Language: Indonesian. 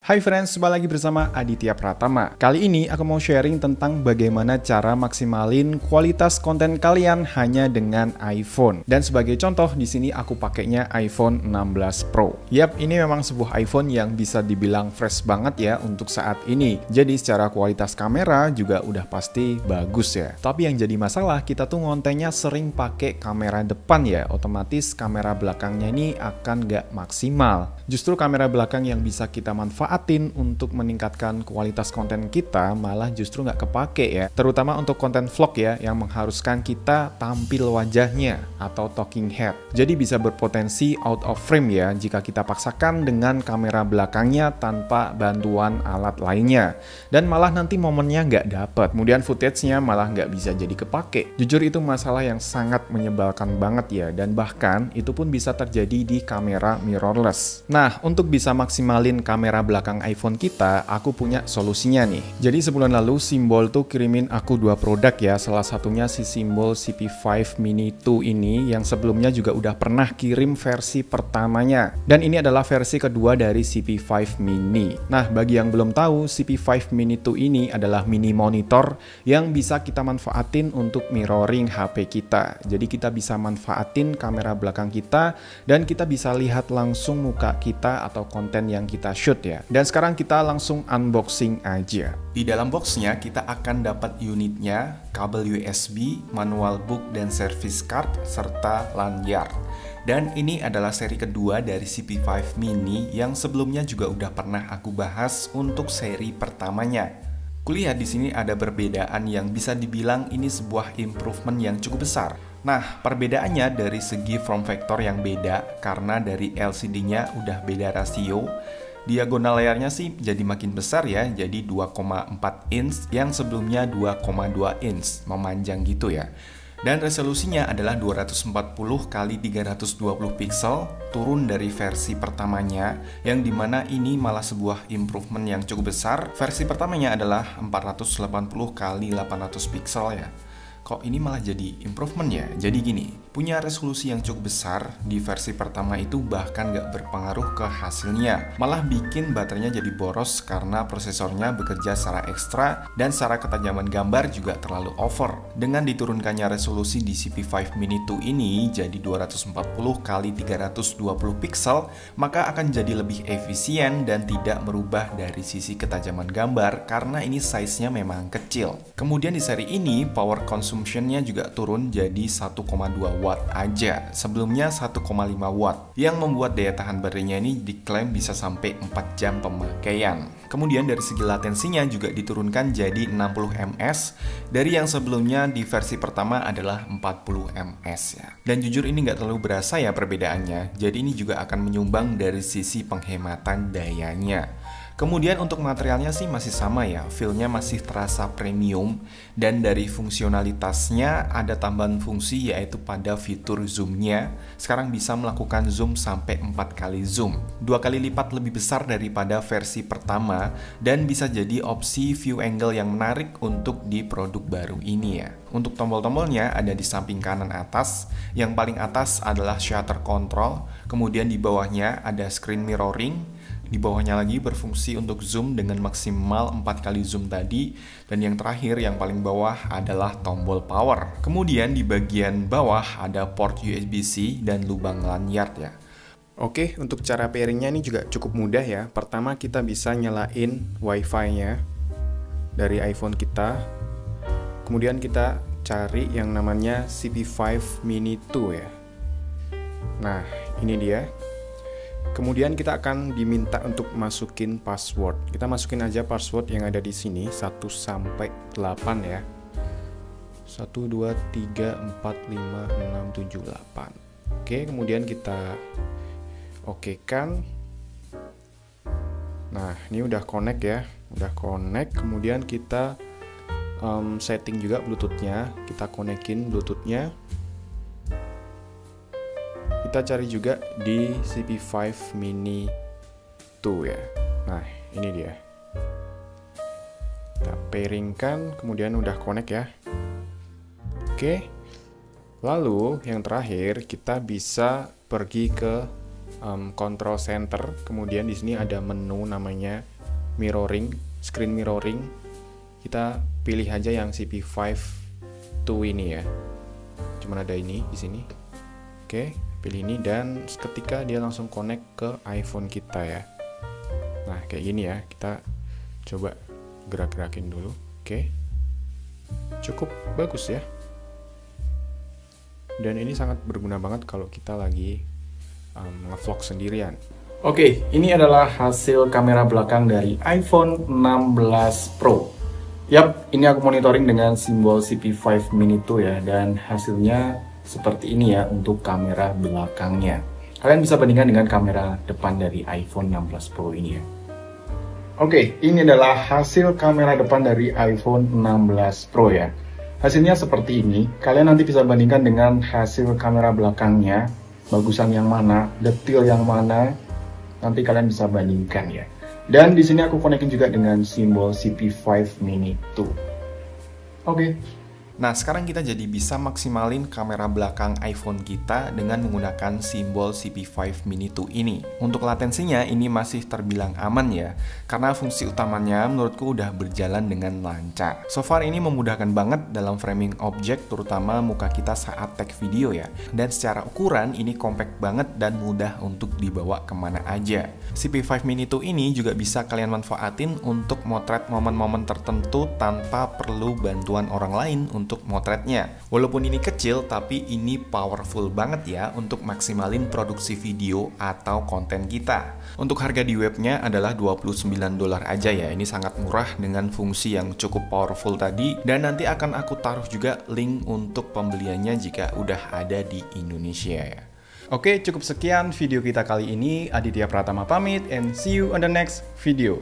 Hai friends, kembali lagi bersama Aditya Pratama. Kali ini aku mau sharing tentang bagaimana cara maksimalin kualitas konten kalian hanya dengan iPhone. Dan sebagai contoh, di sini aku pakainya iPhone 16 Pro. Yap, ini memang sebuah iPhone yang bisa dibilang fresh banget ya untuk saat ini. Jadi secara kualitas kamera juga udah pasti bagus ya. Tapi yang jadi masalah, kita tuh ngontennya sering pakai kamera depan ya. Otomatis kamera belakangnya ini akan nggak maksimal. Justru kamera belakang yang bisa kita manfaatin untuk meningkatkan kualitas konten kita malah justru nggak kepake ya. Terutama untuk konten vlog ya, yang mengharuskan kita tampil wajahnya atau talking head. Jadi bisa berpotensi out of frame ya jika kita paksakan dengan kamera belakangnya tanpa bantuan alat lainnya. Dan malah nanti momennya nggak dapet. Kemudian footage-nya malah nggak bisa jadi kepake. Jujur itu masalah yang sangat menyebalkan banget ya. Dan bahkan itu pun bisa terjadi di kamera mirrorless. Nah, untuk bisa maksimalin kamera belakang iPhone kita, aku punya solusinya nih. Jadi sebulan lalu Simbol tuh kirimin aku dua produk ya. Salah satunya si Simbol CP5 Mini 2 ini yang sebelumnya juga udah pernah kirim versi pertamanya. Dan ini adalah versi kedua dari CP5 Mini. Nah, bagi yang belum tahu, CP5 Mini 2 ini adalah mini monitor yang bisa kita manfaatin untuk mirroring HP kita. Jadi kita bisa manfaatin kamera belakang kita dan kita bisa lihat langsung muka kita atau konten yang kita shoot ya. Dan sekarang kita langsung unboxing aja. Di dalam boxnya kita akan dapat unitnya, kabel USB, manual book dan service card, serta lanyard. Dan ini adalah seri kedua dari CP5 Mini yang sebelumnya juga udah pernah aku bahas untuk seri pertamanya. Kulihat di sini ada perbedaan yang bisa dibilang ini sebuah improvement yang cukup besar. Nah, perbedaannya dari segi form factor yang beda karena dari LCD-nya udah beda rasio. Diagonal layarnya sih jadi makin besar ya, jadi 2,4 inch yang sebelumnya 2,2 inch, memanjang gitu ya. Dan resolusinya adalah 240 x 320 pixel, turun dari versi pertamanya, yang dimana ini malah sebuah improvement yang cukup besar. Versi pertamanya adalah 480 x 800 pixel ya. Kok ini malah jadi improvement ya? Jadi gini, punya resolusi yang cukup besar di versi pertama itu bahkan nggak berpengaruh ke hasilnya. Malah bikin baterainya jadi boros karena prosesornya bekerja secara ekstra dan secara ketajaman gambar juga terlalu over. Dengan diturunkannya resolusi di CP5 Mini 2 ini jadi 240 x 320 pixel, maka akan jadi lebih efisien dan tidak merubah dari sisi ketajaman gambar karena ini size-nya memang kecil. Kemudian di seri ini power consumption-nya juga turun jadi 1,2 watt aja, sebelumnya 1,5 watt, yang membuat daya tahan baterainya ini diklaim bisa sampai 4 jam pemakaian. Kemudian dari segi latensinya juga diturunkan jadi 60 ms, dari yang sebelumnya di versi pertama adalah 40 ms ya. Dan jujur ini nggak terlalu berasa ya perbedaannya, jadi ini juga akan menyumbang dari sisi penghematan dayanya. Kemudian untuk materialnya sih masih sama ya, feel-nya masih terasa premium, dan dari fungsionalitasnya ada tambahan fungsi yaitu pada fitur zoom-nya. Sekarang bisa melakukan zoom sampai 4 kali zoom, 2 kali lipat lebih besar daripada versi pertama, dan bisa jadi opsi view angle yang menarik untuk di produk baru ini ya. Untuk tombol-tombolnya ada di samping kanan atas, yang paling atas adalah shutter control, kemudian di bawahnya ada screen mirroring. Di bawahnya lagi berfungsi untuk zoom dengan maksimal 4 kali zoom tadi. Dan yang terakhir yang paling bawah adalah tombol power. Kemudian di bagian bawah ada port USB-C dan lubang lanyard ya. Oke, untuk cara pairingnya ini juga cukup mudah ya. Pertama kita bisa nyalain wifi-nya dari iPhone kita. Kemudian kita cari yang namanya CP5 Mini 2 ya. Nah, ini dia. Kemudian kita akan diminta untuk masukin password. Kita masukin aja password yang ada di sini 1 sampai 8 ya. 1 2 3 4 5 6 7 8. Oke, kemudian kita okekan. Nah, ini udah connect ya. Udah connect. Kemudian kita setting juga Bluetooth-nya. Kita konekin Bluetooth-nya. Kita cari juga di CP5 Mini 2 ya. Nah, ini dia. Kita pairingkan, kemudian udah connect ya. Oke. Lalu yang terakhir kita bisa pergi ke control center. Kemudian di sini ada menu namanya screen mirroring, kita pilih aja yang CP5 II ini ya. Cuman ada ini di sini. Oke, pilih ini dan ketika dia langsung connect ke iPhone kita ya. Nah, kayak gini ya. Kita coba gerak-gerakin dulu. Oke. Cukup bagus ya. Dan ini sangat berguna banget kalau kita lagi nge-vlog sendirian. Oke, ini adalah hasil kamera belakang dari iPhone 16 Pro. Yap, ini aku monitoring dengan simbol CP5 Mini 2 ya, dan hasilnya seperti ini ya untuk kamera belakangnya. Kalian bisa bandingkan dengan kamera depan dari iPhone 16 Pro ini ya. Oke, ini adalah hasil kamera depan dari iPhone 16 Pro ya. Hasilnya seperti ini. Kalian nanti bisa bandingkan dengan hasil kamera belakangnya, bagusan yang mana, detail yang mana. Nanti kalian bisa bandingkan ya. Dan di sini aku konekin juga dengan simbol CP5 Mini 2. Oke. Nah, sekarang kita jadi bisa maksimalin kamera belakang iPhone kita dengan menggunakan simbol CP5 Mini 2 ini. Untuk latensinya ini masih terbilang aman ya, karena fungsi utamanya menurutku udah berjalan dengan lancar. So far ini memudahkan banget dalam framing objek, terutama muka kita saat tag video ya. Dan secara ukuran ini compact banget dan mudah untuk dibawa kemana aja. CP5 Mini 2 ini juga bisa kalian manfaatin untuk motret momen-momen tertentu tanpa perlu bantuan orang lain untuk motretnya. Walaupun ini kecil, tapi ini powerful banget ya untuk maksimalin produksi video atau konten kita. Untuk harga di webnya adalah $29 aja ya. Ini sangat murah dengan fungsi yang cukup powerful tadi, dan nanti akan aku taruh juga link untuk pembeliannya jika udah ada di Indonesia ya. Oke, cukup sekian video kita kali ini. Aditya Pratama pamit and see you on the next video.